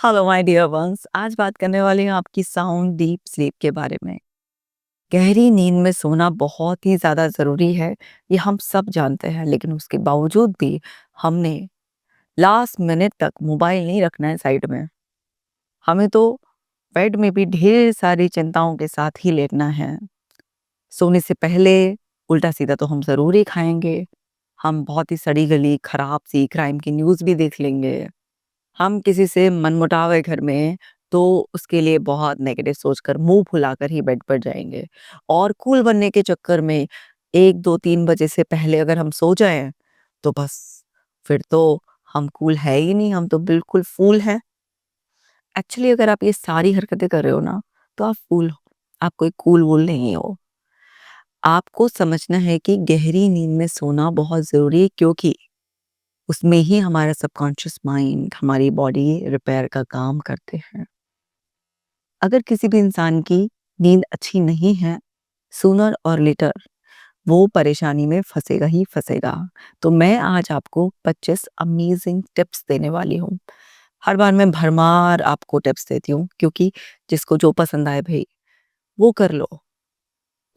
Hello my dear ones. आज बात करने वाली हूँ आपकी साउंड डीप स्लीप के बारे में। गहरी नींद में सोना बहुत ही ज़्यादा ज़रूरी है, ये हम सब जानते हैं, लेकिन उसके बावजूद भी हमने लास्ट मिनट तक मोबाइल नहीं रखना है साइड में। हमें तो बेड में भी ढेर सारी चिंताओं के साथ ही लेटना है। सोने से पहले उल्टा-सीधा तो हम ज़रूर ही खाएँगे। हम बहुत ही सड़ी-गली, खराब-सी क्राइम की न्यूज़ भी देख लेंगे। हम किसी से मनमुटाव है घर में, तो उसके लिए बहुत नेगेटिव सोचकर मुँह फुलाकर ही बेड पर जाएँगे। और कूल बनने के चक्कर में 1, 2, 3 बजे से पहले अगर हम सो जाएँ, तो बस फिर तो हम कूल है ही नहीं, हम तो बिल्कुल फूल हैं। एक्चुअली अगर आप ये सारी हरकतें कर रहे हो ना, तो आप फूल हो, आप कोई कूल-वूल नहीं हो। आपको समझना है कि गहरी नींद में सोना बहुत ज़रूरी है, क्योंकि उसमें ही हमारा सबकॉन्शियस माइंड, हमारी बॉडी रिपेयर का काम करते हैं। अगर किसी भी इंसान की नींद अच्छी नहीं है, सूनर और लेटर वो परेशानी में फँसेगा ही फँसेगा। तो मैं आज आपको 25 अमेज़िंग टिप्स देने वाली हूँ। हर बार मैं भरमार आपको टिप्स देती हूँ, क्योंकि जिसको जो पसंद आए भई, वो कर लो।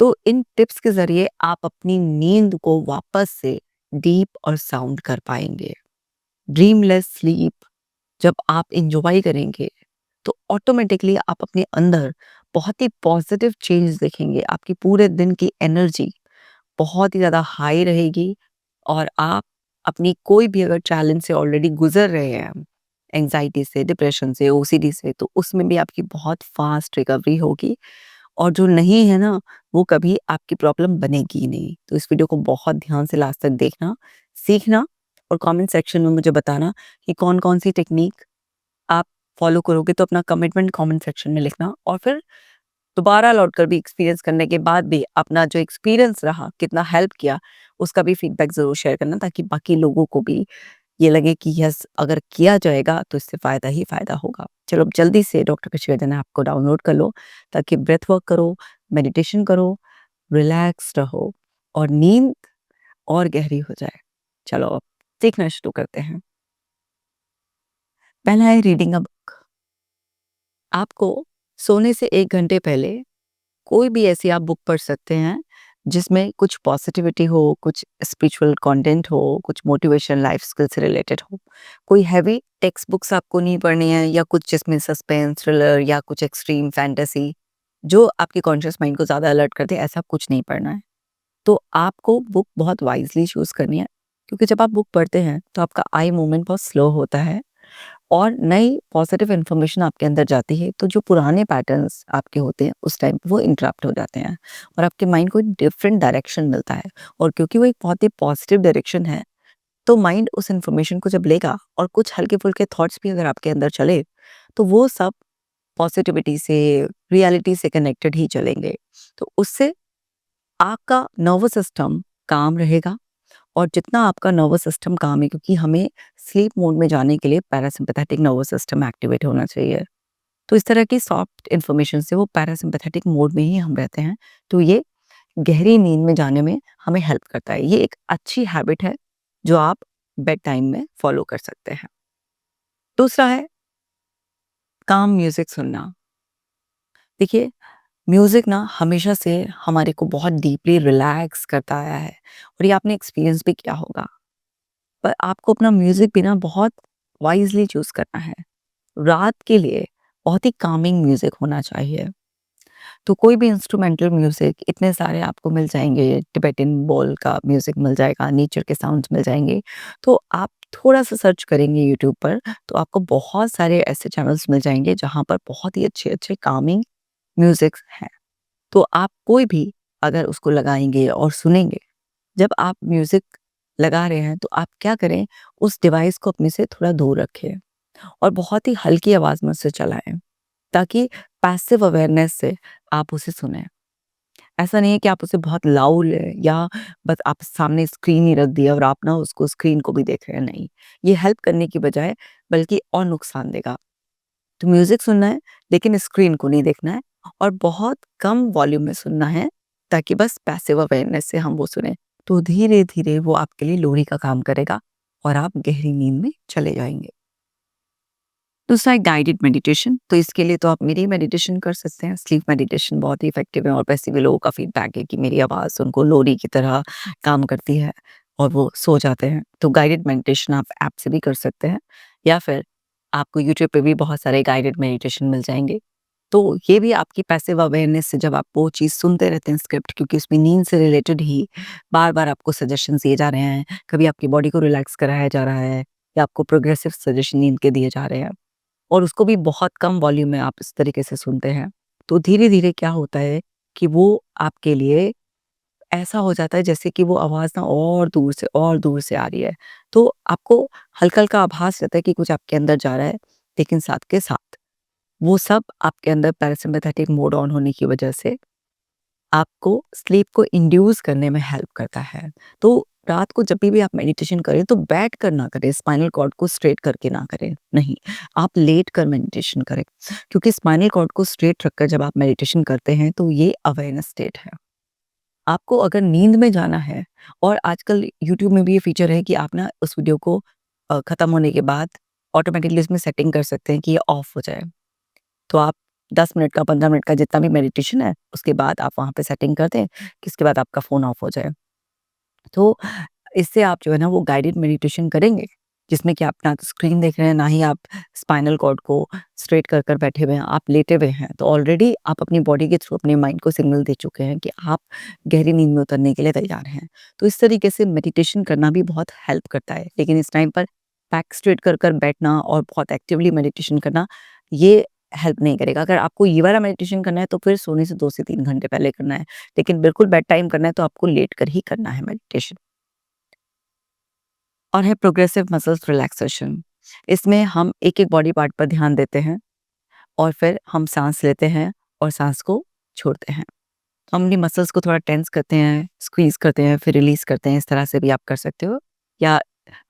तो इन टिप्स के ज़रिए आप अपनी नींद को वापस से डीप और साउंड कर पाएँगे। ड्रीमलेस स्लीप जब आप एन्जॉय करेंगे, तो ऑटोमेटिकली आप अपने अंदर बहुत ही पॉजिटिव चेंज देखेंगे। आपकी पूरे दिन की एनर्जी बहुत ही ज़्यादा हाई रहेगी, और आप अपनी कोई भी अगर चैलेंज से ऑलरेडी गुज़र रहे हैं, एंग्ज़ायटी से, डिप्रेशन से, ओसीडी से, तो उसमें भी आपकी बहुत फ़ास्ट रिकवरी होगी। और जो नहीं है ना, वो कभी आपकी प्रॉब्लम बनेगी ही नहीं। तो इस वीडियो को बहुत ध्यान से लास्ट तक देखना, सीखना, और कमेंट सेक्शन में मुझे बताना कि कौन-कौन सी टेक्नीक आप फॉलो करोगे। तो अपना कमिटमेंट कमेंट सेक्शन में लिखना, और फिर दोबारा लौटकर भी एक्सपीरियंस करने के बाद भी अपना जो एक्सपीरियंस रहा, कितना हेल्प किया, उसका भी फीडबैक ज़रूर शेयर करना, ताकि बाकी लोगों को भी ये लगे कि यस, अगर किया जाएगा तो इससे फ़ायदा ही फ़ायदा होगा। चलो अब जल्दी से डॉक्टर कशिश ऐप को डाउनलोड कर लो, ताकि ब्रेथ वर्क करो, मेडिटेशन करो, रिलैक्स रहो, और नींद और गहरी हो जाए। चलो अब सीखना शुरू करते हैं। पहला है रीडिंग अ बुक। आपको सोने से 1 घंटे पहले कोई भी ऐसी आप बुक पढ़ सकते हैं, जिसमें कुछ पॉजिटिविटी हो, कुछ स्पिरिचुअल कंटेंट हो, कुछ मोटिवेशन लाइफ स्किल से रिलेटेड हो। कोई हैवी टेक्स्ट बुक्स आपको नहीं पढ़नी है, या कुछ जिसमें सस्पेंस, थ्रिलर, या कुछ एक्सट्रीम फैंटेसी जो आपके कॉन्शियस माइंड को ज़्यादा अलर्ट कर दे, ऐसा कुछ नहीं पढ़ना है। तो आपको बुक बहुत वाइज़ली चूज़ करनी है, क्योंकि जब आप बुक पढ़ते हैं, तो आपका आई मूवमेंट बहुत स्लो होता है, और नई पॉजिटिव इन्फॉर्मेशन आपके अंदर जाती है, तो जो पुराने पैटर्न्स आपके होते हैं उस टाइम पे वो इंटरप्ट हो जाते हैं, और आपके माइंड को एक डिफरेंट डायरेक्शन मिलता है। और क्योंकि वो एक बहुत ही पॉजिटिव डायरेक्शन है, तो माइंड उस इन्फॉर्मेशन को जब लेगा, और कुछ हल्के-फुल्के थॉट्स भी अगर आपके अंदर चले, तो वो सब पॉजिटिविटी से, रियलिटी से कनेक्टेड ही चलेंगे। तो उससे आपका नर्वस सिस्टम काम रहेगा, और जितना आपका नर्वस सिस्टम काम है, क्योंकि हमें स्लीप मोड में जाने के लिए पैरासिम्पैथेटिक नर्वस सिस्टम एक्टिवेट होना चाहिए। तो इस तरह की सॉफ्ट इन्फॉर्मेशन से वो पैरासिम्पैथेटिक मोड में ही हम रहते हैं। तो ये गहरी नींद में जाने में हमें हेल्प करता है। ये एक अच्छी हैबिट है, जो आप बेड टाइम में फॉलो कर सकते हैं। दूसरा है काम म्यूजिक सुनना। देखिए, म्यूजिक ना हमेशा से हमारे को बहुत डीपली रिलैक्स करता आया है, और ये आपने एक्सपीरियंस भी किया होगा। पर आपको अपना म्यूजिक भी ना बहुत वाइजली चूज करना है। रात के लिए बहुत ही कामिंग म्यूजिक होना चाहिए। तो कोई भी इंस्ट्रूमेंटल म्यूजिक इतने सारे आपको मिल जाएंगे, टिबेटन बॉल का म्यूजिक मिल जाएगा, नेचर के साउंड्स मिल जाएंगे। तो आप थोड़ा सा सर्च करेंगे यूट्यूब पर, तो आपको बहुत सारे ऐसे चैनल्स मिल जाएंगे जहाँ पर बहुत ही अच्छे अच्छे कामिंग म्यूजिक हैं। तो आप कोई भी अगर उसको लगाएंगे और सुनेंगे, जब आप म्यूजिक लगा रहे हैं, तो आप क्या करें, उस डिवाइस को अपने से थोड़ा दूर रखें, और बहुत ही हल्की आवाज में उसे चलाएं, ताकि पैसिव अवेयरनेस से आप उसे सुने। ऐसा नहीं है कि आप उसे बहुत लाउड या बस आप सामने स्क्रीन ही रख दिया और आप ना उसको स्क्रीन को भी देख रहे हैं, नहीं। ये हेल्प करने की बजाय बल्कि और नुकसान देगा। तो म्यूजिक सुनना है, लेकिन स्क्रीन को नहीं देखना है, और बहुत कम वॉल्यूम में सुनना है, ताकि बस पैसिव अवेयरनेस से हम वो सुने। तो धीरे धीरे वो आपके लिए लोरी का काम करेगा, और आप गहरी नींद में चले जाएंगे। दूसरा है गाइडेड मेडिटेशन। तो इसके लिए तो आप मेरी मेडिटेशन कर सकते हैं। स्लीप मेडिटेशन बहुत ही इफ़ेक्टिव है और वैसे भी लोगों का फीडबैक है कि मेरी आवाज़ उनको लोरी की तरह काम करती है और वो सो जाते हैं। तो गाइडेड मेडिटेशन आप ऐप से भी कर सकते हैं या फिर आपको यूट्यूब पे भी बहुत सारे गाइडेड मेडिटेशन मिल जाएँगे। तो ये भी आपकी पैसिव अवेयरनेस से जब आप वो चीज़ सुनते रहते हैं स्क्रिप्ट, क्योंकि उसमें नींद से रिलेटेड ही बार-बार आपको सजेशंस दिए जा रहे हैं। कभी आपकी बॉडी को रिलैक्स कराया जा रहा है या आपको प्रोग्रेसिव सजेशन नींद के दिए जा रहे हैं। और उसको भी बहुत कम वॉल्यूम में आप इस तरीके से सुनते हैं, तो धीरे-धीरे क्या होता है कि वो आपके लिए ऐसा हो जाता है जैसे कि वो आवाज़ ना और दूर से आ रही है। तो आपको हल्का-हल्का आभास रहता है कि कुछ आपके अंदर जा रहा है, लेकिन साथ के साथ वो सब आपके अंदर पैरासिम्पैथेटिक मोड ऑन होने की वजह से आपको स्लीप को इंड्यूस करने में हेल्प करता है। तो रात को जब भी आप मेडिटेशन करें तो बैठ कर ना करें, स्पाइनल कॉर्ड को स्ट्रेट करके ना करें, नहीं, आप लेट कर मेडिटेशन करें। क्योंकि स्पाइनल कॉर्ड को स्ट्रेट रखकर जब आप मेडिटेशन करते हैं तो ये अवेयरनेस स्टेट है। आपको अगर नींद में जाना है और आजकल यूट्यूब में भी ये फीचर है कि आप ना उस वीडियो को खत्म होने के बाद ऑटोमेटिकली इसमें सेटिंग कर सकते हैं कि ये ऑफ हो जाए। तो आप 10 मिनट का, 15 मिनट का जितना भी मेडिटेशन है, उसके बाद आप वहाँ पे सेटिंग कर दें कि इसके बाद आपका फ़ोन ऑफ हो जाए। तो इससे आप जो है ना वो गाइडेड मेडिटेशन करेंगे, जिसमें कि आप ना तो स्क्रीन देख रहे हैं, ना ही आप स्पाइनल कॉर्ड को स्ट्रेट कर कर बैठे हुए हैं, आप लेटे हुए हैं। तो ऑलरेडी आप अपनी बॉडी के थ्रू अपने माइंड को सिग्नल दे चुके हैं कि आप गहरी नींद में उतरने के लिए तैयार हैं। तो इस तरीके से मेडिटेशन करना भी बहुत हेल्प करता है। लेकिन इस टाइम पर बैक स्ट्रेट कर कर बैठना और बहुत एक्टिवली मेडिटेशन करना, ये हेल्प नहीं करेगा। अगर आपको ये वाला मेडिटेशन करना है तो फिर सोने से 2 से 3 घंटे पहले करना है। लेकिन बिल्कुल बेड टाइम करना है तो आपको लेट कर ही करना है मेडिटेशन। और है प्रोग्रेसिव मसल्स रिलैक्सेशन। इसमें हम एक-एक बॉडी पार्ट पर ध्यान देते हैं और फिर हम साँस लेते हैं और साँस को छोड़ते हैं। हम अपनी मसल्स को थोड़ा टेंस करते हैं, स्क्वीज़ करते हैं, फिर रिलीज़ करते हैं। इस तरह से भी आप कर सकते हो, या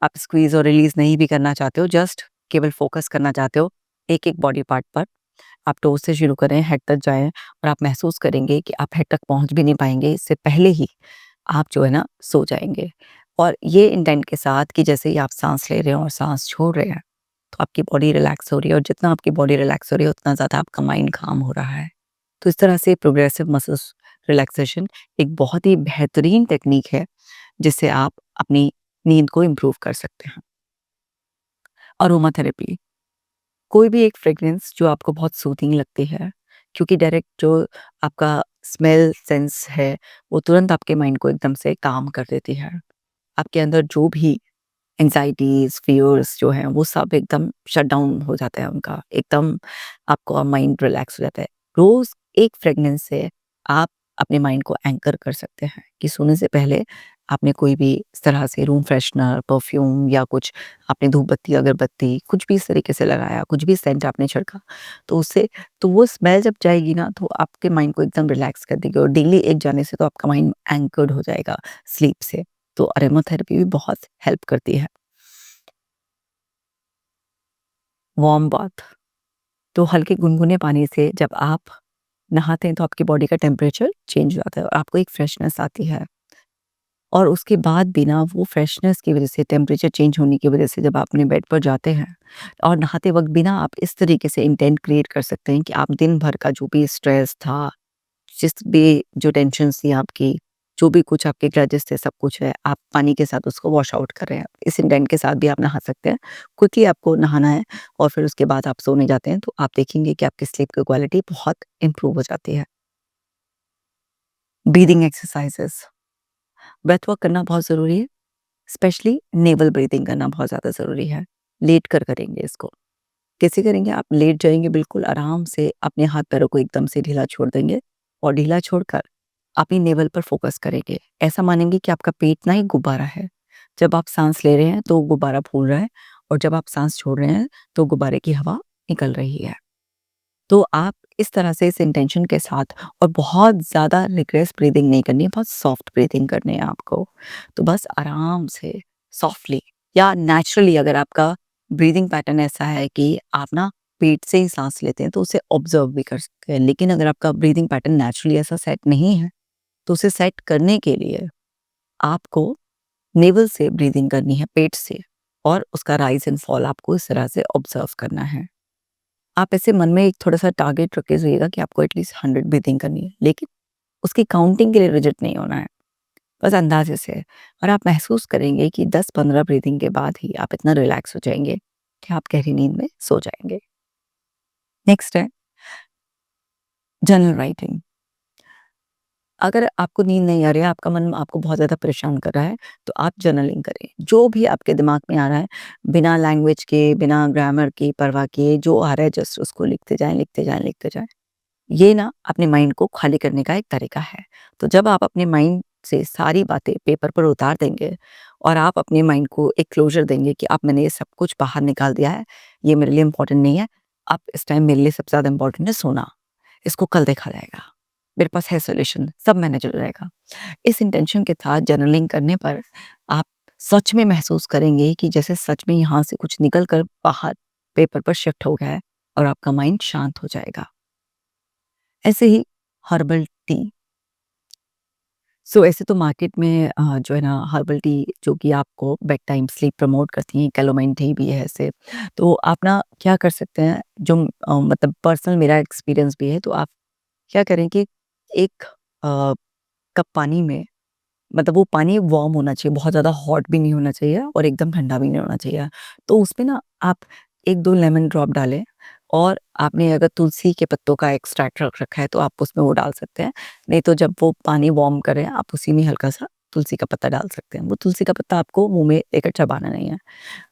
आप स्क्वीज़ और रिलीज़ नहीं भी करना चाहते हो, जस्ट केवल फ़ोकस करना चाहते हो एक-एक बॉडी पार्ट पर। आप टो से शुरू करें, हेड तक जाएँ और आप महसूस करेंगे कि आप हेड तक पहुँच भी नहीं पाएँगे, इससे पहले ही आप जो है ना सो जाएँगे। और ये इंटेंट के साथ कि जैसे ही आप साँस ले रहे हैं और साँस छोड़ रहे हैं, तो आपकी बॉडी रिलैक्स हो रही है और जितना आपकी बॉडी रिलैक्स हो रही है, उतना ज़्यादा आपका माइंड काम हो रहा है। तो इस तरह से प्रोग्रेसिव मसल्स रिलैक्सेशन एक बहुत ही बेहतरीन टेक्नीक है, जिससे आप अपनी नींद को इम्प्रूव कर सकते हैं। अरोमा थेरेपी, कोई भी एक फ्रेग्रेंस जो आपको बहुत सूथिंग लगती है, क्योंकि डायरेक्ट जो आपका स्मेल सेंस है, वो तुरंत आपके माइंड को एकदम से काम कर देती है। आपके अंदर जो भी एंग्ज़ायटीज़, फ़ियर्स जो हैं, वो सब एकदम शट डाउन हो जाता है उनका। एकदम आपका माइंड रिलैक्स हो जाता है। रोज़ एक फ्रेग्रेंस से आप अपने माइंड को एंकर कर सकते हैं कि सोने से पहले आपने कोई भी इस तरह से रूम फ्रेशनर, परफ्यूम या कुछ आपने धूप बत्ती, अगरबत्ती कुछ भी इस तरीके से लगाया, कुछ भी सेंट आपने छिड़का, तो उससे तो वो स्मेल जब जाएगी ना, तो आपके माइंड को एकदम रिलैक्स कर देगी और डेली एक जाने से तो आपका माइंड एंकर्ड हो जाएगा स्लीप से। तो अरोमा थेरेपी भी बहुत हेल्प करती है। वार्म बाथ, तो हल्के गुनगुने पानी से जब आप नहाते हैं तो आपकी बॉडी का टेम्परेचर चेंज हो जाता है और आपको एक फ्रेशनेस आती है। और उसके बाद भी ना वो फ्रेशनेस की वज़ह से, टेम्परेचर चेंज होने की वज़ह से जब आप अपने बेड पर जाते हैं और नहाते वक़्त भी ना आप इस तरीके से इंटेंट क्रिएट कर सकते हैं कि आप दिन भर का जो भी स्ट्रेस था, जिस भी जो टेंशन्स थी आपकी, जो भी कुछ आपके ग्रजेस थे, सब कुछ है, आप पानी के साथ उसको वॉश आउट कर रहे हैं। इस इंटेंट के साथ भी आप नहा सकते हैं। क्विकली आपको नहाना है और फिर उसके बाद आप सोने जाते हैं, तो आप देखेंगे कि आपकी स्लीप की क्वालिटी बहुत इम्प्रूव हो जाती है। ब्रीथिंग एक्सरसाइज़ेज़, ब्रेथ वर्क करना बहुत ज़रूरी है, स्पेशली नेवल ब्रीथिंग करना बहुत ज़्यादा ज़रूरी है। लेट कर करेंगे इसको। कैसे करेंगे? आप लेट जाएँगे बिल्कुल आराम से, अपने हाथ-पैरों को एकदम से ढीला छोड़ देंगे और ढीला छोड़कर अपनी नेवल पर फ़ोकस करेंगे। ऐसा मानेंगे कि आपका पेट ना एक गुब्बारा है। जब आप साँस ले रहे हैं तो गुब्बारा फूल रहा है और जब आप साँस छोड़ रहे हैं तो गुब्बारे की हवा निकल रही है। तो आप इस तरह से इस इंटेंशन के साथ, और बहुत ज़्यादा रिग्रेस ब्रीथिंग नहीं करनी है, बहुत सॉफ्ट ब्रीथिंग करनी है आपको। तो बस आराम से, सॉफ्टली या नेचुरली, अगर आपका ब्रीथिंग पैटर्न ऐसा है कि आप ना पेट से ही साँस लेते हैं, तो उसे ऑब्ज़र्व भी कर सकते हैं। लेकिन अगर आपका ब्रीथिंग पैटर्न नेचुरली ऐसा सेट नहीं है, तो उसे सेट करने के लिए आपको नेवल से ब्रीथिंग करनी है, पेट से, और उसका राइज़ एंड फॉल आपको इस तरह से ऑब्ज़र्व करना है। आप ऐसे मन में एक थोड़ा-सा टारगेट रख के सोइएगा कि आपको एटलीस्ट 100 ब्रीथिंग करनी है, लेकिन उसकी काउंटिंग के लिए रिजिड नहीं होना है, बस अंदाज़े से। और आप महसूस करेंगे कि 10-15 ब्रीथिंग के बाद ही आप इतना रिलैक्स हो जाएँगे कि आप गहरी नींद में सो जाएँगे। नेक्स्ट है जर्नल राइटिंग। अगर आपको नींद नहीं आ रही है, आपका मन आपको बहुत ज़्यादा परेशान कर रहा है, तो आप जर्नलिंग करें। जो भी आपके दिमाग में आ रहा है, बिना लैंग्वेज के, बिना ग्रामर की परवाह किए, जो आ रहा है जस्ट उसको लिखते जाएँ, लिखते जाएँ, लिखते जाएँ। ये ना अपने माइंड को खाली करने का एक तरीका है। तो जब आप अपने माइंड से सारी बातें पेपर पर उतार देंगे और आप अपने माइंड को एक क्लोज़र देंगे कि अब मैंने ये सब कुछ बाहर निकाल दिया है, ये मेरे लिए इम्पोर्टेंट नहीं है, अब इस टाइम मेरे लिए सबसे ज़्यादा इम्पोर्टेंट है सोना। इसको कल देखा जाएगा। मेरे पास है सॉल्यूशन, सब मैनेज हो जाएगा। इस इंटेंशन के साथ जर्नलिंग करने पर आप सच में महसूस करेंगे कि जैसे सच में यहाँ से कुछ निकल कर बाहर पेपर पर शिफ्ट हो गया है और आपका माइंड शांत हो जाएगा। ऐसे ही हर्बल टी। ऐसे तो मार्केट में जो है ना हर्बल टी जो कि आपको बेड टाइम स्लीप प्रमोट करती हैं, कैलोमाइन टी भी है ऐसे। तो आप ना क्या कर सकते हैं जो मतलब पर्सनल मेरा एक्सपीरियंस भी है, तो आप क्या करें कि एक कप पानी में, मतलब वो पानी वार्म होना चाहिए, बहुत ज़्यादा हॉट भी नहीं होना चाहिए और एकदम ठंडा भी नहीं होना चाहिए। तो उसमें ना आप 1-2 लेमन ड्रॉप डालें और आपने अगर तुलसी के पत्तों का एक्सट्रैक्ट रख रखा है तो आप उसमें वो डाल सकते हैं। नहीं तो जब वो पानी वार्म करें आप उसी में हल्का-सा तुलसी का पत्ता डाल सकते हैं। वो तुलसी का पत्ता आपको मुँह में लेकर चबाना नहीं है।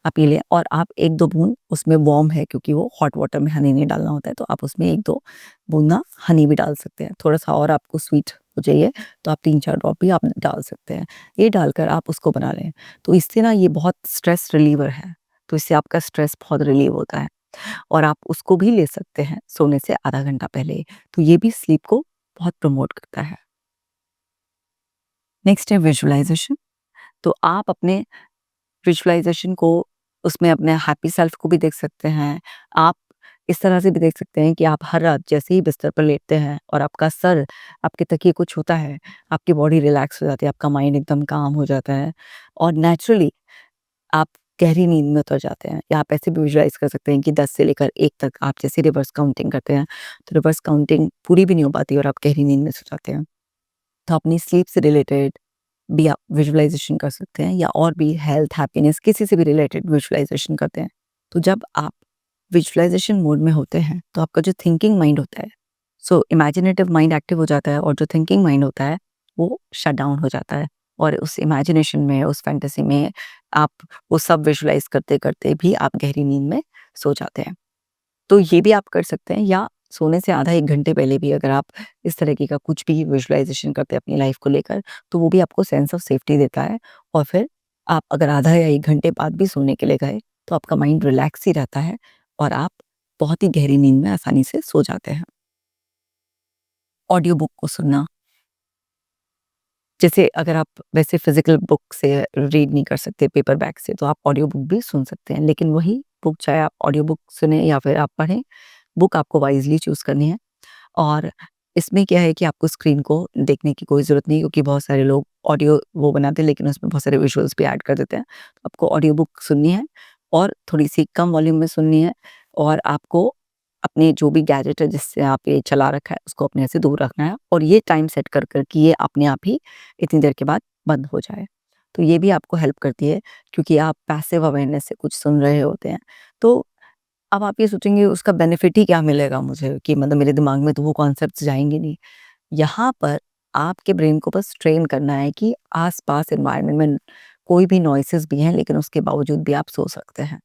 आप पी लें और आप 1-2 बूँद उसमें वार्म है क्योंकि वो हॉट वाटर में हनी नहीं डालना होता है, तो आप उसमें 1-2 बूँद ना हनी भी डाल सकते हैं। थोड़ा-सा और आपको स्वीट हो चाहिए तो आप 3-4 ड्रॉप भी आप डाल सकते हैं। ये डालकर आप उसको बना लें। तो इससे ना ये बहुत स्ट्रेस रिलीवर है। तो इससे आपका स्ट्रेस बहुत रिलीव होता है और आप उसको भी ले सकते हैं सोने से आधा घंटा पहले। तो ये भी स्लीप को बहुत प्रमोट करता है। नेक्स्ट है विजुअलाइज़ेशन। तो आप अपने विजुअलाइज़ेशन को उसमें अपने हैप्पी सेल्फ को भी देख सकते हैं। आप इस तरह से भी देख सकते हैं कि आप हर रात जैसे ही बिस्तर पर लेटते हैं और आपका सर आपके तकिए को छूता है, आपकी बॉडी रिलैक्स हो जाती है, आपका माइंड एकदम काम हो जाता है और नेचुरली आप गहरी नींद में उतर जाते हैं। या आप ऐसे भी विजुअलाइज़ कर सकते हैं कि 10 से लेकर 1 तक आप जैसे रिवर्स काउंटिंग करते हैं, तो रिवर्स काउंटिंग पूरी भी नहीं हो पाती और आप गहरी नींद में सो जाते हैं। तो अपनी स्लीप से रिलेटेड भी आप विजुअलाइज़ेशन कर सकते हैं या और भी हेल्थ, हैप्पीनेस किसी से भी रिलेटेड विजुअलाइज़ेशन करते हैं। तो जब आप विजुअलाइज़ेशन मोड में होते हैं, तो आपका जो थिंकिंग माइंड होता है, इमेजिनेटिव माइंड एक्टिव हो जाता है और जो थिंकिंग माइंड होता है, वो शट डाउन हो जाता है और उस इमेजिनेशन में, उस फैंटेसी में आप वो सब विजुअलाइज़ करते-करते भी आप गहरी नींद में सो जाते हैं। तो ये भी आप कर सकते हैं या सोने से आधा 1 घंटे पहले भी अगर आप इस तरीके का कुछ भी विजुअलाइज़ेशन करते हैं अपनी लाइफ़ को लेकर, तो वो भी आपको सेंस ऑफ सेफ्टी देता है और फिर आप अगर आधा या 1 घंटे बाद भी सोने के लिए गए, तो आपका माइंड रिलैक्स ही रहता है और आप बहुत ही गहरी नींद में आसानी से सो जाते हैं। ऑडियो बुक को सुनना, जैसे अगर आप वैसे फ़िज़िकल बुक से रीड नहीं कर सकते पेपर बैक से, तो आप ऑडियो बुक भी सुन सकते हैं। लेकिन वही बुक चाहे आप ऑडियो बुक सुनें या फिर आप पढ़ें, बुक आपको वाइज़ली चूज़ करनी है। और इसमें क्या है कि आपको स्क्रीन को देखने की कोई ज़रूरत नहीं, क्योंकि बहुत सारे लोग ऑडियो वो बनाते हैं लेकिन उसमें बहुत सारे विजुअल्स भी ऐड कर देते हैं। तो आपको ऑडियो बुक सुननी है और थोड़ी-सी कम वॉल्यूम में सुननी है और आपको अपने जो भी गैजेट है जिससे आप ये चला रखा है उसको अपने से दूर रखना है और ये टाइम सेट कर कि ये अपने आप ही इतनी देर के बाद बंद हो जाए। तो ये भी आपको हेल्प करती है क्योंकि आप पैसिव अवेयरनेस से कुछ सुन रहे होते हैं। तो अब आप ये सोचेंगे उसका बेनिफिट ही क्या मिलेगा मुझे कि मतलब मेरे दिमाग में तो वो कॉन्सेप्ट्स जाएँगे नहीं। यहाँ पर आपके ब्रेन को बस ट्रेन करना है कि आस-पास एनवायरनमेंट में कोई भी नॉइसेज़ भी हैं लेकिन उसके बावजूद भी आप सो सकते हैं।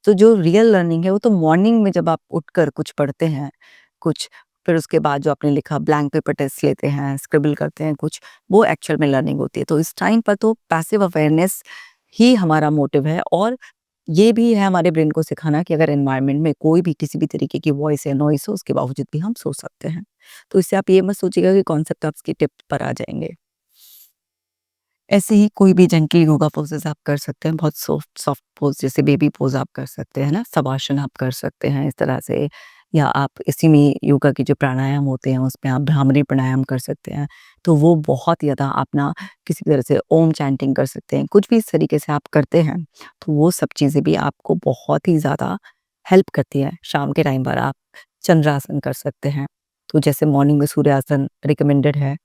तो जो रियल लर्निंग है वो तो मॉर्निंग में जब आप उठकर कुछ पढ़ते हैं, कुछ फिर उसके बाद जो आपने लिखा ब्लैंक पेपर टेस्ट लेते हैं, स्क्रिबल करते हैं कुछ, वो एक्चुअल में लर्निंग होती है। तो इस टाइम पर तो पैसिव अवेयरनेस ही हमारा मोटिव है और ये भी है हमारे ब्रेन को सिखाना कि अगर एनवायरनमेंट में कोई भी किसी भी तरीके की वॉइस या नॉइस हो उसके बावजूद भी हम सो सकते हैं। तो इससे आप ये मत सोचिएगा कि कॉन्सेप्ट आपकी टिप पर आ जाएँगे। ऐसे ही कोई भी जेंटल योगा पोजेज़ आप कर सकते हैं, बहुत सॉफ्ट सॉफ्ट पोज़ जैसे बेबी पोज़ आप कर सकते हैं ना, शवासन आप कर सकते हैं इस तरह से या आप इसी में योगा के जो प्राणायाम होते हैं उसमें आप भ्रामरी प्राणायाम कर सकते हैं। तो वो बहुत ही ज़्यादा आप ना किसी भी तरह से ओम चैंटिंग कर सकते हैं, कुछ भी इस तरीके से आप करते हैं, तो वो सब चीज़ें भी आपको बहुत ही ज़्यादा हेल्प करती है। शाम के टाइम पर आप चंद्रासन कर सकते हैं। तो जैसे मॉर्निंग में सूर्यासन रिकमेंडेड है,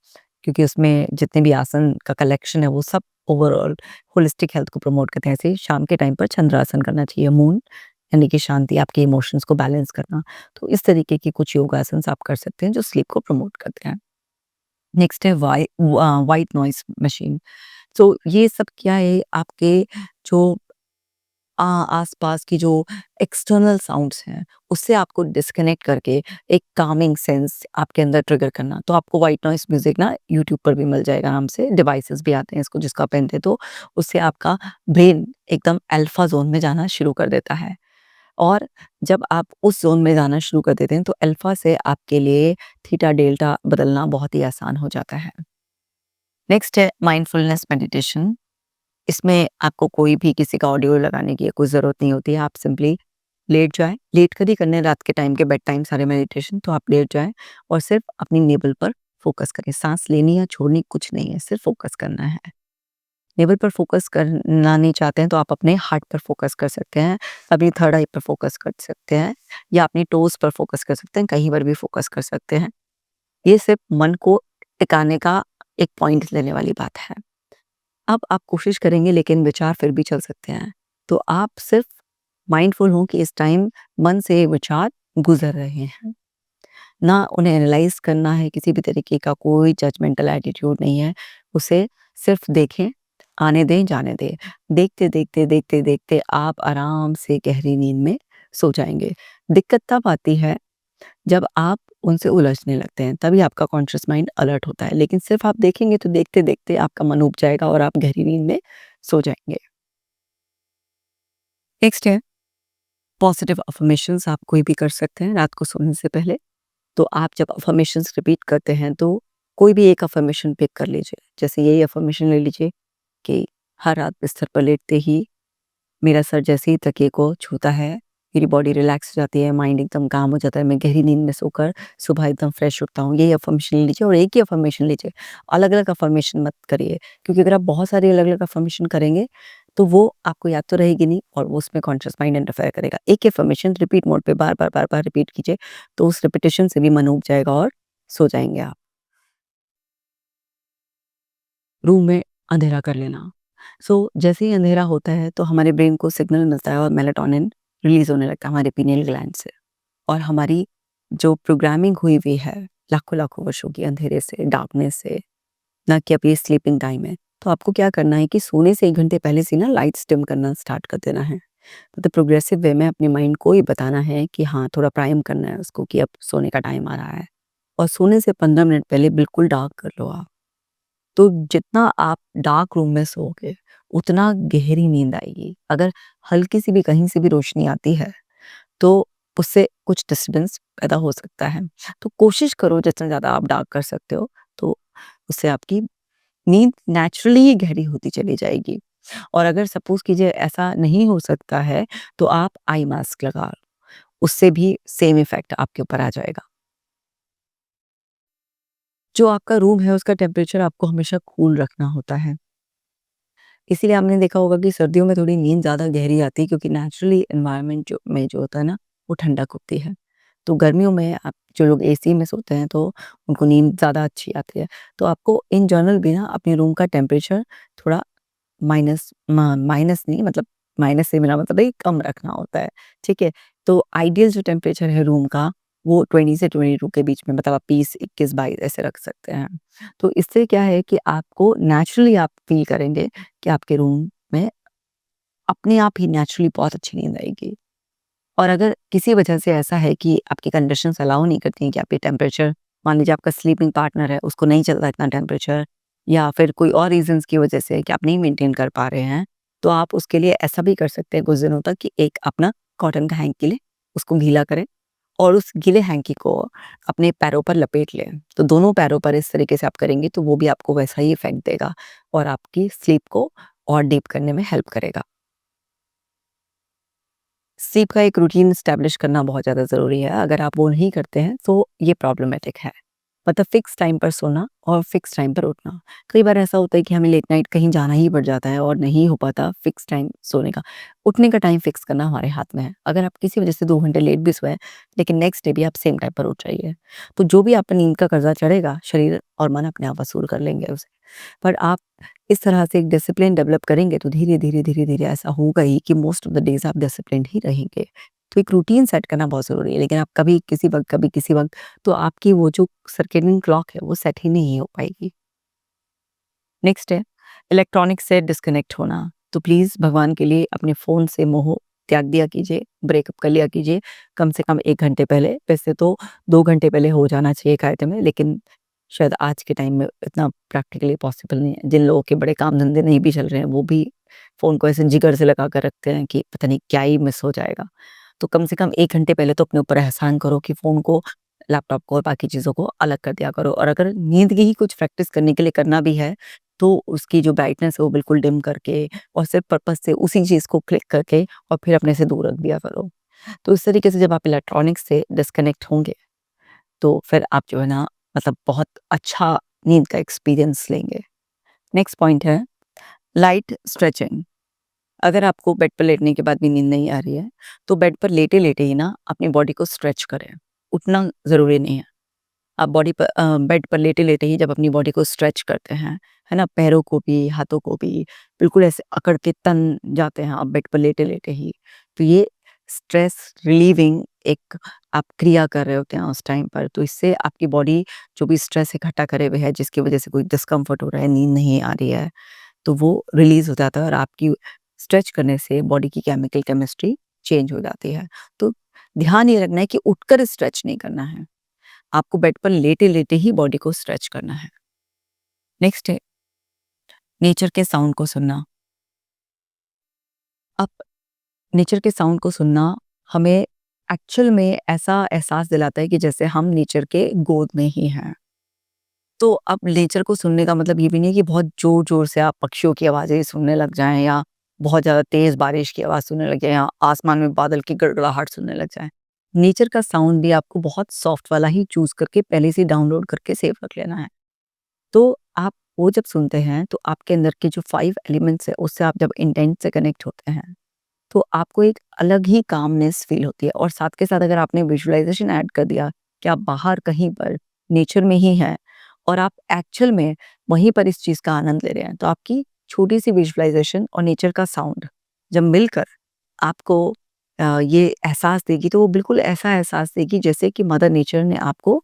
क्योंकि उसमें जितने भी आसन का कलेक्शन है वो सब ओवरऑल होलिस्टिक हेल्थ को प्रमोट करते हैं। ऐसे ही शाम के टाइम पर चंद्रासन करना चाहिए। मून यानी कि शांति, आपके इमोशंस को बैलेंस करना। तो इस तरीके की कुछ योगासन्स आप कर सकते हैं जो स्लीप को प्रमोट करते हैं। नेक्स्ट है व्हाइट नॉइज़ मशीन। तो ये सब क्या है, आपके जो आस-पास की जो एक्सटर्नल साउंड्स हैं, उससे आपको डिस्कनेक्ट करके एक कामिंग सेंस आपके अंदर ट्रिगर करना। तो आपको व्हाइट नॉइज़ म्यूज़िक ना यूट्यूब पर भी मिल जाएगा आराम से, डिवाइसेस भी आते हैं इसको जिसको आप पहनते हैं, तो उससे आपका ब्रेन एकदम अल्फा ज़ोन में जाना शुरू कर देता है। और जब आप उस ज़ोन में जाना शुरू कर देते हैं, तो अल्फा से आपके लिए थीटा, डेल्टा बदलना बहुत ही आसान हो जाता है। नेक्स्ट है माइंडफुलनेस मेडिटेशन। इसमें आपको कोई भी किसी का ऑडियो लगाने की कोई ज़रूरत नहीं होती है। आप सिंपली लेट जाएँ, लेट कर ही करने हैं रात के टाइम के बेड टाइम सारे मेडिटेशन, तो आप लेट जाएँ और सिर्फ़ अपनी नेवल पर फ़ोकस करें। साँस लेनी या छोड़नी कुछ नहीं है, सिर्फ़ फ़ोकस करना है। नेवल पर फ़ोकस करना नहीं चाहते हैं तो आप अपने हार्ट पर फ़ोकस कर सकते हैं, अपनी थर्ड आई पर फ़ोकस कर सकते हैं या अपनी टोज़ पर फ़ोकस कर सकते हैं, कहीं पर भी फ़ोकस कर सकते हैं। ये सिर्फ़ मन को टिकाने का एक पॉइंट लेने वाली बात है। अब आप कोशिश करेंगे लेकिन विचार फिर भी चल सकते हैं। तो आप सिर्फ़ माइंडफुल हों कि इस टाइम मन से ये विचार गुज़र रहे हैं। ना उन्हें एनालाइज़ करना है, किसी भी तरीके का कोई जजमेंटल एटीट्यूड नहीं है। उसे सिर्फ़ देखें, आने दें, जाने दें। देखते-देखते, देखते-देखते आप आराम से गहरी नींद में सो जाएँगे। दिक्कत तब आती है जब आप उनसे उलझने लगते हैं, तभी आपका कॉन्शियस माइंड अलर्ट होता है। लेकिन सिर्फ़ आप देखेंगे तो देखते-देखते आपका मन ऊब जाएगा और आप गहरी नींद में सो जाएँगे। नेक्स्ट है पॉजिटिव अफ़र्मेशंस। आप कोई भी कर सकते हैं रात को सोने से पहले। तो आप जब अफ़र्मेशंस रिपीट करते हैं तो कोई भी एक अफ़र्मेशन पिक कर लीजिए। जैसे यही अफ़र्मेशन ले लीजिए कि हर रात बिस्तर पर लेटते ही मेरा सर जैसे ही तकिए को छूता है, मेरी बॉडी रिलैक्स हो जाती है, माइंड एकदम काम हो जाता है, मैं गहरी नींद में सोकर सुबह एकदम फ्रेश उठता हूँ। यही अफ़र्मेशन ले लीजिए और एक ही अफ़र्मेशन लीजिए, अलग-अलग अफ़र्मेशन मत करिए, क्योंकि अगर आप बहुत सारी अलग-अलग अफ़र्मेशन करेंगे, तो वो आपको याद तो रहेगी नहीं और वो उसमें कॉन्शियस माइंड इंटरफेयर करेगा। एक ही अफ़र्मेशन रिपीट मोड पे बार-बार, बार-बार रिपीट कीजिए, तो उस रिपिटिशन से भी मन ऊब जाएगा और सो जाएँगे आप। रूम में अंधेरा कर लेना। जैसे ही अंधेरा होता है तो हमारे ब्रेन को सिग्नल मिलता है और मेलाटोनिन रिलीज़ होने लगता है हमारे पीनियल ग्लैंड से और हमारी जो प्रोग्रामिंग हुई हुई है लाखों-लाखों वर्षों की अंधेरे से, डार्कनेस से, ना कि अब ये स्लीपिंग टाइम है। तो आपको क्या करना है कि सोने से 1 घंटे पहले से ना लाइट्स डिम करना स्टार्ट कर देना है। मतलब प्रोग्रेसिव वे में अपने माइंड को ये बताना है कि हाँ, थोड़ा प्राइम करना है उसको कि अब सोने का टाइम आ रहा है। और सोने से 15 मिनट पहले बिल्कुल डार्क कर लो आप। तो जितना आप डार्क रूम में सोओगे, उतना गहरी नींद आएगी। अगर हल्की-सी भी कहीं से भी रोशनी आती है, तो उससे कुछ डिस्टर्बेंस पैदा हो सकता है। तो कोशिश करो जितना ज़्यादा आप डार्क कर सकते हो, तो उससे आपकी नींद नेचुरली ही गहरी होती चली जाएगी। और अगर सपोज़ कीजिए ऐसा नहीं हो सकता है, तो आप आई मास्क लगा लो, उससे भी सेम इफ़ेक्ट आपके ऊपर आ जाएगा। जो आपका रूम है, उसका टेम्परेचर आपको हमेशा कूल रखना होता है। इसीलिए आपने देखा होगा कि सर्दियों में थोड़ी नींद ज़्यादा गहरी आती है क्योंकि नेचुरली एनवायरनमेंट जो होता है ना, वो ठंडक होती है। तो गर्मियों में आप जो लोग एसी में सोते हैं तो उनको नींद ज़्यादा अच्छी आती है। तो आपको इन जनरल भी ना अपने रूम का टेम्परेचर थोड़ा माइनस नहीं, मतलब माइनस से मेरा मतलब है कि कम रखना होता है, ठीक है? तो आइडियल जो टेम्परेचर है रूम का, वो 20 से 22 के बीच में, मतलब आप 20, 21, 22 ऐसे रख सकते हैं। तो इससे क्या है कि आपको नेचुरली आप फ़ील करेंगे कि आपके रूम में अपने आप ही नेचुरली बहुत अच्छी नींद आएगी। और अगर किसी वजह से ऐसा है कि आपकी कंडीशंस अलाउ नहीं करती हैं कि आप ये टेम्परेचर, मान लीजिए आपका स्लीपिंग पार्टनर है, उसको नहीं चलता इतना टेम्परेचर, या फिर कोई और रीज़न्स की वजह से कि आप नहीं मेंटेन कर पा रहे हैं, तो आप उसके लिए ऐसा भी कर सकते हैं कुछ दिनों तक कि एक अपना कॉटन का हैंकी लें, उसको गीला करें और उस गीले हैंकी को अपने पैरों पर लपेट लें। तो दोनों पैरों पर इस तरीके से आप करेंगे तो वो भी आपको वैसा ही इफ़ेक्ट देगा और आपकी स्लीप को और डीप करने में हेल्प करेगा। स्लीप का एक रूटीन एस्टेब्लिश करना बहुत ज़्यादा ज़रूरी है। अगर आप वो नहीं करते हैं तो ये प्रॉब्लमैटिक है। मतलब फिक्स टाइम पर सोना और फिक्स टाइम पर उठना। कई बार ऐसा होता है कि हमें लेट नाइट कहीं जाना ही पड़ जाता है और नहीं हो पाता फिक्स टाइम सोने का। उठने का टाइम फिक्स करना हमारे हाथ में है। अगर आप किसी वजह से 2 घंटे लेट भी सोए, लेकिन नेक्स्ट डे भी आप सेम टाइम पर उठ जाइए। तो जो भी आप पे नींद का कर्ज़ा चढ़ेगा, शरीर और मन अपने आप वसूल कर लेंगे उसे। पर आप इस तरह से एक डिसिप्लिन डेवलप करेंगे तो धीरे-धीरे, धीरे-धीरे ऐसा होगा ही कि मोस्ट ऑफ द डेज़ आप डिसिप्लिन्ड ही रहेंगे। तो एक रूटीन सेट करना बहुत ज़रूरी है, लेकिन आप कभी किसी वक़्त, कभी किसी वक़्त, तो आपकी वो जो सर्केडियन क्लॉक है वो सेट ही नहीं हो पाएगी। नेक्स्ट है इलेक्ट्रॉनिक्स से डिस्कनेक्ट होना। तो प्लीज़ भगवान के लिए अपने फ़ोन से मोह त्याग दिया कीजिए, ब्रेकअप कर लिया कीजिए कम से कम 1 घंटे पहले। वैसे तो 2 घंटे पहले हो जाना चाहिए कायदे में, लेकिन शायद आज के टाइम में इतना प्रैक्टिकली पॉसिबल नहीं है। जिन लोगों के बड़े काम-धंधे नहीं भी चल रहे हैं, वो भी फ़ोन को ऐसे जिगर से लगा कर रखते हैं कि पता नहीं क्या ही मिस हो जाएगा। तो कम से कम 1 घंटे पहले तो अपने ऊपर एहसान करो कि फ़ोन को, लैपटॉप को और बाकी चीज़ों को अलग कर दिया करो। और अगर नींद की ही कुछ प्रैक्टिस करने के लिए करना भी है, तो उसकी जो ब्राइटनेस है वो बिल्कुल डिम करके और सिर्फ़ पर्पज़ से उसी चीज़ को क्लिक करके और फिर अपने से दूर रख दिया करो। तो इस तरीके से जब आप इलेक्ट्रॉनिक्स से डिस्कनेक्ट होंगे, तो फिर आप जो है ना मतलब बहुत अच्छा नींद का एक्सपीरियंस लेंगे। नेक्स्ट पॉइंट है लाइट स्ट्रेचिंग। अगर आपको बेड पर लेटने के बाद भी नींद नहीं आ रही है, तो बेड पर लेटे-लेटे ही ना अपनी बॉडी को स्ट्रेच करें। उठना ज़रूरी नहीं है। आप बेड पर लेटे-लेटे ही जब अपनी बॉडी को स्ट्रेच करते हैं, है ना? पैरों को भी, हाथों को भी, बिल्कुल ऐसे अकड़ के तन जाते हैं आप बेड पर लेटे-लेटे ही। तो ये स्ट्रेस रिलीविंग एक आप क्रिया कर रहे होते हैं उस टाइम पर। तो इससे आपकी बॉडी जो भी स्ट्रेस इकट्ठा करे हुए है, जिसकी वज़ह से कोई डिस्कम्फर्ट हो रहा है, नींद नहीं आ रही है, तो वो रिलीज़ हो जाता है और आपकी स्ट्रेच करने से बॉडी की केमिकल केमिस्ट्री चेंज हो जाती है। तो ध्यान ये रखना है कि उठकर स्ट्रेच नहीं करना है। आपको बेड पर लेटे-लेटे ही बॉडी को स्ट्रेच करना है। नेक्स्ट है नेचर के साउंड को सुनना। अब नेचर के साउंड को सुनना हमें एक्चुअल में ऐसा एहसास दिलाता है कि जैसे हम नेचर के गोद में ही हैं। तो अब नेचर को सुनने का मतलब ये भी नहीं है कि बहुत ज़ोर-ज़ोर से आप पक्षियों की आवाज़ें सुनने लग जाएँ या बहुत ज़्यादा तेज़ बारिश की आवाज़ सुनने लग जाएँ या आसमान में बादल की गड़गड़ाहट सुनने लग जाएँ। नेचर का साउंड भी आपको बहुत सॉफ्ट वाला ही चूज़ करके पहले से डाउनलोड करके सेव रख लेना है। तो आप वो जब सुनते हैं तो आपके अंदर के जो 5 एलिमेंट्स हैं उससे आप जब इंटेंट से कनेक्ट होते हैं, तो आपको एक अलग ही कामनेस फ़ील होती है और साथ के साथ अगर आपने विजुअलाइज़ेशन ऐड कर दिया कि आप बाहर कहीं पर नेचर में ही हैं और आप एक्चुअल में वहीं पर इस चीज़ का आनंद ले रहे हैं, तो आपकी छोटी-सी विजुअलाइज़ेशन और नेचर का साउंड जब मिलकर आपको ये एहसास देगी, तो वो बिल्कुल ऐसा एहसास देगी जैसे कि मदर नेचर ने आपको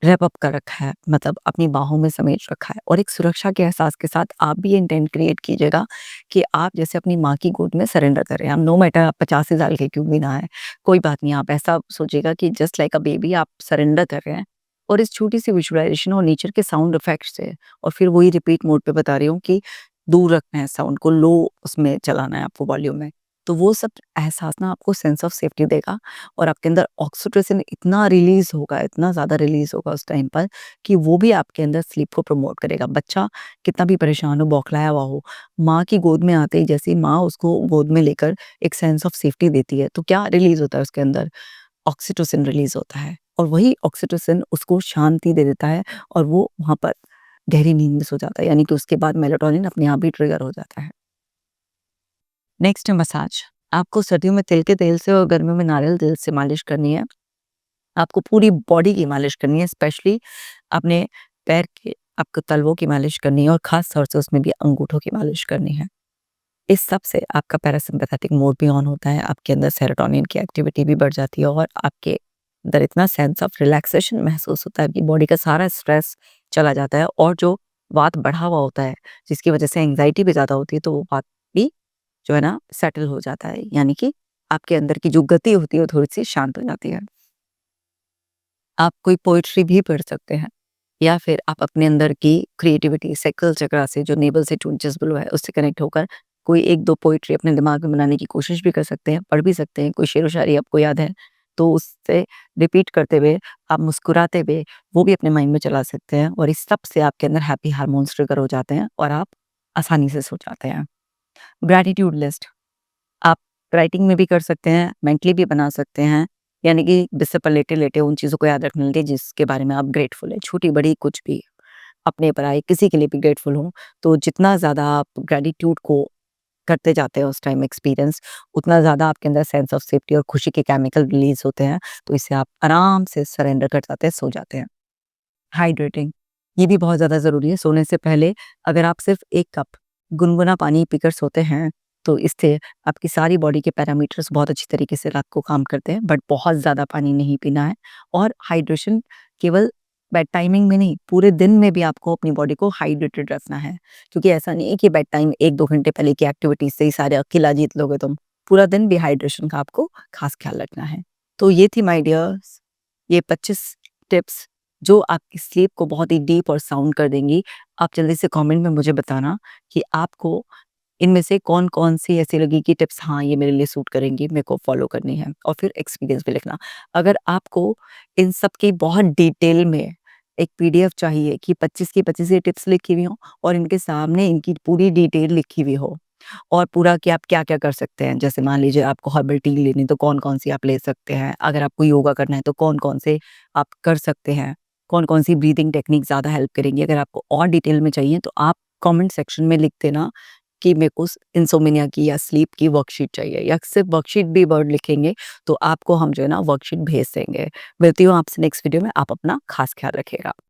रैप अप कर रखा है, मतलब अपनी बाहों में समेट रखा है। और एक सुरक्षा के एहसास के साथ आप भी ये इंटेंट क्रिएट कीजिएगा कि आप जैसे अपनी माँ की गोद में सरेंडर कर रहे हैं। अब नो मैटर आप 85 साल के क्यों भी ना हैं, कोई बात नहीं, आप ऐसा सोचिएगा कि जस्ट लाइक अ बेबी आप सरेंडर कर रहे हैं। और इस छोटी-सी विजुअलाइज़ेशन और नेचर के साउंड इफेक्ट्स से और फिर वही रिपीट मोड पे बता रही हूँ कि दूर रखना है साउंड को, लो उसमें चलाना है आपको वॉल्यूम में। तो वो सब एहसास ना आपको सेंस ऑफ सेफ्टी देगा और आपके अंदर ऑक्सीटोसिन इतना रिलीज़ होगा, इतना ज़्यादा रिलीज़ होगा उस टाइम पर कि वो भी आपके अंदर स्लीप को प्रमोट करेगा। बच्चा कितना भी परेशान हो, बौखलाया हुआ हो, माँ की गोद में आते ही जैसे ही माँ उसको गोद में लेकर एक सेंस ऑफ सेफ्टी देती है, तो क्या रिलीज़ होता है उसके अंदर? ऑक्सीटोसिन रिलीज़ होता है और वही ऑक्सीटोसिन उसको शांति दे देता है और वो वहाँ पर गहरी नींद में सो जाता है, यानी कि उसके बाद मेलाटोनिन अपने आप ही ट्रिगर हो जाता है। नेक्स्ट है मसाज। आपको सर्दियों में तिल के तेल से और गर्मियों में नारियल तेल से मालिश करनी है। आपको पूरी बॉडी की मालिश करनी है, स्पेशली अपने पैर के आपको तलवों की मालिश करनी है और ख़ास तौर से उसमें भी अंगूठों की मालिश करनी है। इस सब से आपका पैरासिम्पैथेटिक मोड भी ऑन होता है, आपके अंदर सेरोटोनिन की एक्टिविटी भी बढ़ जाती है और आपके अंदर इतना सेंस ऑफ रिलैक्सेशन महसूस होता है कि बॉडी का सारा स्ट्रेस चला जाता है और जो वात बढ़ा हुआ होता है, जिसकी वजह से एंग्ज़ायटी भी ज़्यादा होती है, तो वो वात भी जो है ना सेटल हो जाता है। यानी कि आपके अंदर की जो गति होती है, वो थोड़ी-सी शांत हो जाती है। आप कोई पोएट्री भी पढ़ सकते हैं या फिर आप अपने अंदर की क्रिएटिविटी सैक्रल चक्रा से जो नेवल से टूनचस बिलो है उससे कनेक्ट होकर कोई 1-2 पोएट्री अपने दिमाग में बनाने की कोशिश भी कर सकते हैं, पढ़ भी सकते हैं। कोई शेरो-शायरी आपको याद है, तो उससे रिपीट करते हुए, आप मुस्कुराते हुए वो भी अपने माइंड में चला सकते हैं और इस सब से आपके अंदर हैप्पी हार्मोन्स ट्रिगर हो जाते हैं और आप आसानी से सो जाते हैं। ग्रैटिट्यूड लिस्ट आप राइटिंग में भी कर सकते हैं, मेंटली भी बना सकते हैं यानी कि बिस्तर पर लेटे-लेटे उन चीज़ों को याद रखने लगे जिसके बारे में आप ग्रेटफुल हैं, छोटी-बड़ी कुछ भी, अपने पराए किसी के लिए भी ग्रेटफुल हों। तो जितना ज़्यादा आप ग्रैटिट्यूड को करते जाते हैं उस टाइम एक्सपीरियंस, उतना ज़्यादा आपके अंदर सेंस ऑफ सेफ्टी और खुशी के केमिकल रिलीज़ होते हैं, तो इससे आप आराम से सरेंडर कर जाते हैं, सो जाते हैं। हाइड्रेटिंग, ये भी बहुत ज़्यादा ज़रूरी है। सोने से पहले अगर आप सिर्फ़ 1 कप गुनगुना पानी पीकर सोते हैं, तो इससे आपकी सारी बॉडी के पैरामीटर्स बहुत अच्छी तरीके से रात को काम करते हैं, बट बहुत ज़्यादा पानी नहीं पीना है। और हाइड्रेशन केवल बेड टाइमिंग में नहीं, पूरे दिन में भी आपको अपनी बॉडी को हाइड्रेटेड रखना है। क्योंकि ऐसा नहीं है कि बेड टाइम 1-2 घंटे पहले की एक्टिविटीज़ से ही सारा किला जीत लोगे तुम। पूरा दिन भी हाइड्रेशन का आपको ख़ास ख़्याल रखना है। तो ये थी माय डियर्स, ये 25 टिप्स जो आपकी स्लीप को बहुत ही डीप और साउंड कर देंगी। आप जल्दी से कमेंट में मुझे बताना कि आपको इनमें से कौन-कौन सी ऐसी लगी कि टिप्स हाँ, ये मेरे लिए सूट करेंगी, मेरे को फॉलो करनी है, और फिर एक्सपीरियंस भी लिखना। अगर आपको इन सब की बहुत डिटेल में एक पीडीएफ चाहिए कि 25 की 25 ये टिप्स लिखी हुई हों और इनके सामने इनकी पूरी डिटेल लिखी हुई हो, और पूरा कि आप क्या-क्या कर सकते हैं। जैसे मान लीजिए आपको हर्बल टी लेनी तो कौन-कौन सी आप ले सकते हैं। अगर आपको योगा करना है तो कौन-कौन से आप कर सकते हैं। कौन-कौन सी ब्रीथिंग टेक्निक ज़्यादा हेल्प करेंगी। अगर आपको और डिटेल में चाहिए तो आप कमेंट सेक्शन में लिख देना कि मेरे को इंसोम्निया की या स्लीप की वर्कशीट चाहिए, या सिर्फ वर्कशीट भी वर्ड लिखेंगे तो आपको हम जो है ना वर्कशीट भेज देंगे। मिलती हूँ आपसे नेक्स्ट वीडियो में। आप अपना खास ख्याल रखिएगा।